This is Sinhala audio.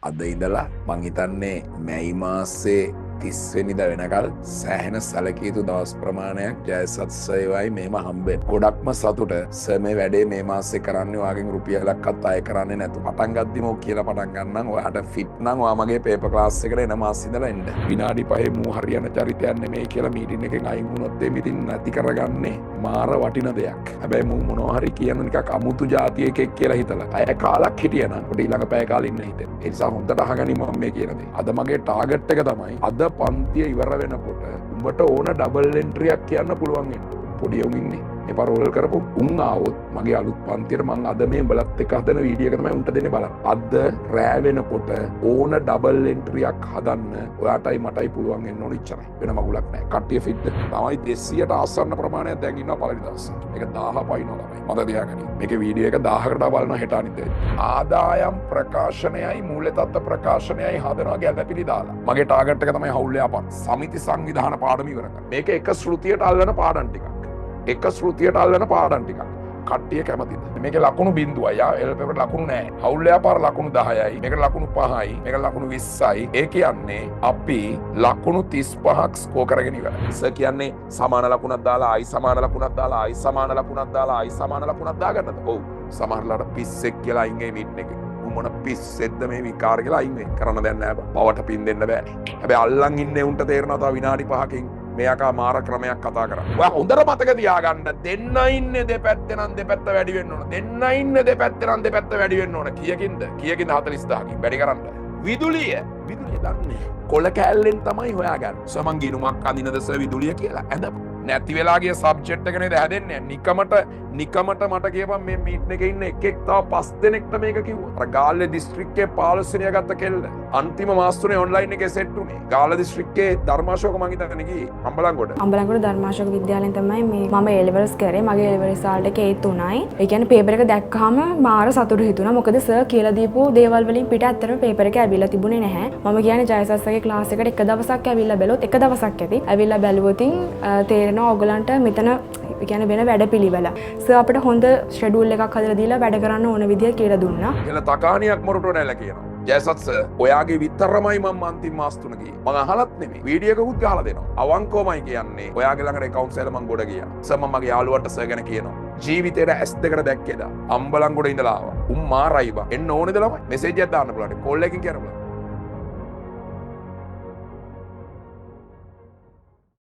අද ඉඳලා මං හිතන්නේ මැයි මාසේ 30 වෙනිදා වෙනකල් සෑහෙන සැලකිය යුතු දවස් ප්‍රමාණයක් ජයසත් සේවයි මෙහෙම හම්බෙන්න. ගොඩක්ම සතුට සර් මේ වැඩේ මේ මාසේ කරන්නේ ඔයාගෙන් රුපියලක්වත් අය කරන්නේ නැතු. පටන් ගද්දිම ඔය කියලා පටන් ගන්නම්. ඔයාට ෆිට නම් ඔයා මගේ පේපර් ක්ලාස් එකට එන මාසේ ඉඳලා එන්න. විනාඩි 5 මූ හරියන චරිතයක් නෙමෙයි කියලා මීටින් එකෙන් අයින් වුණොත් ඒ මීටින් නැති කරගන්නේ මාර වටින දෙයක්. හැබැයි මූ මොනවා හරි කියන නිකක් අමුතු જાතිය එකෙක් කියලා හිතලා. අය කාලක් හිටියනම් ඔබට ඊළඟ පැය කාලෙ ඉන්න හිතෙන. ඒ නිසා හොඳට අහගනි මම මේ කියන දේ. අද මගේ ටාගට් එක තමයි අද පන්තිය ඉවර වෙනකොට උඹට ඕන ඩබල් එන්ට්‍රියක් කියන්න පුළුවන් වෙන්න. පොඩි උන් ඉන්නේ. මේ පරෝල් කරපු උන් ආවොත් මගේ අලුත් පන්තියට මං අද මේ බලත් එක්ක හදන වීඩියෝ එක තමයි උන්ට දෙන්නේ බලන්න. අද රෑ වෙනකොට ඕන ඩබල් එන්ට්‍රියක් හදන්න ඔයාටයි මටයි පුළුවන් වෙන්න ඕන ඉච්චරයි. වෙන මගුලක් නැහැ. කට්ටිය ෆිට් තමයි 200ට ආසන්න ප්‍රමාණයක් දැන් ඉන්නවා පළවෙනි දවසේ. මේක 1000 පයින්නවා තමයි. මම තියාගනි. මේකේ වීඩියෝ එක 1000කට බලනවා හෙට අනිත් ආදායම් ප්‍රකාශනයයි මූල්‍ය තත්ත්ව ප්‍රකාශනයයි හදනවා ගැළපිලි දාලා. මගේ ටාගට් එක තමයි හවුල් යාපන්. සමිති සංවිධාන පාඩම ඉවර කරන්න. මේක එක ශ්‍රුතියට අල්ලන පාඩම් ටිකක්. එක ශ්‍රුතියට අල්ලන පාඩම් ටිකක්. කට්ටිය කැමතිද? මේකේ ලකුණු 0යි. යා එල්පේපර් ලකුණු නැහැ. හවුල් යාපාර ලකුණු 10යි. මේක ලකුණු 5යි. මේක ලකුණු 20යි. ඒ කියන්නේ අපි ලකුණු 35ක් ස්කෝර් කරගෙන ඉවරයි. සර් කියන්නේ සමාන ලකුණක් දාලා ආයි සමාන ලකුණක් දාලා ආයි සමාන ලකුණක් දාලා ආයි සමාන ලකුණක් දාගන්නද? ඔව්. සමහරලාට පිස්සෙක් කියලා අයින් ඒ මීටින් එකේ. මොන පිස්සෙද්ද මේ විකාර කියලා අයින් වෙන්න. කරන්න දෙයක් නැහැ බා. පවට පින් දෙන්න බෑනේ. හැබැයි අල්ලන් ඉන්නේ උන්ට තේරෙනවා තව විනාඩි 5කින් මෙයාකා මාර ක්‍රමයක් කතා කරා. ඔයා හොඳට මතක තියාගන්න දෙන්න ඉන්නේ දෙපැත්තේ නම් දෙපැත්ත වැඩි වෙන්න ඕන. දෙන්න ඉන්නේ දෙපැත්තේ නම් දෙපැත්ත වැඩි වෙන්න ඕන. කීයකින්ද? 40000කින් වැඩි කරන්න. විදුලිය දන්නේ. කොළ කෑල්ලෙන් තමයි හොයාගන්නේ. සමන් ගිනුමක් අඳිනද සර් විදුලිය කියලා. ඇඳ නැති වෙලා ගිය සබ්ජෙක්ට් එක නේද හැදෙන්නේ. නිකමට මට කියපන් මේ මීට් එකේ ඉන්න එකෙක් තව 5 දෙනෙක්ට මේක කිව්වා. අර ගාල්ලේ දිස්ත්‍රික්කයේ 15 වෙනියා ගත්ත කෙල්ල. අන්තිම මාස 3 ඔන්ලයින් එකේ සෙට් උනේ. ගාල්ල දිස්ත්‍රික්කයේ ධර්මාශෝක මං හිතන්නේ ගියේ අම්බලන්ගොඩ. අම්බලන්ගොඩ ධර්මාශෝක විද්‍යාලයෙන් තමයි මේ මම A levels කරේ. මගේ A level result එක 3යි. ඒ කියන්නේ පේපර් එක දැක්කහම මාර සතුටු හිතුණා. මොකද සර් කියලා දීපු දේවල් වලින් පිට ඇත්තටම පේපර් එක ඇවිල්ලා තිබුණේ නැහැ. මම කියන්නේ ජයසස්ගේ ක්ලාස් එකට එක දවසක් ඇවිල්ලා බැලුවොත් එක දවසක් ඇති. ඇවිල්ලා බැලුවොතින් තේරෙනවා ඔයගලන්ට මෙතන කියන්නේ වෙන වැඩපිළිවෙල. සර් අපිට හොඳ ෂෙඩියුල් එකක් හදලා දීලා වැඩ කරන්න ඕන විදිය කියලා දුන්නා. කියලා තකාණියක් මොරටුව නැලා කියනවා. ජයසත් සර් ඔයාගේ විතරමයි මම අන්තිම මාස 3 ගියේ. මම අහලත් නෙමෙයි. වීඩියෝ එකකුත් ගහලා දෙනවා. අවංකවමයි කියන්නේ. ඔයාගේ ළඟට account සෑල මම ගොඩ ගියා. සර් මම මගේ යාළුවට සර් ගැන කියනවා. ජීවිතේට ඇස් දෙකට දැක්කේද? අම්බලන්ගොඩ ඉඳලා ආවා. උන් මාරයි බා. එන්න ඕනේද ළමයි? මෙසේජ් එකක් දාන්න පුළුවන්. කෝල් එකකින් කියන්න පුළුවන්.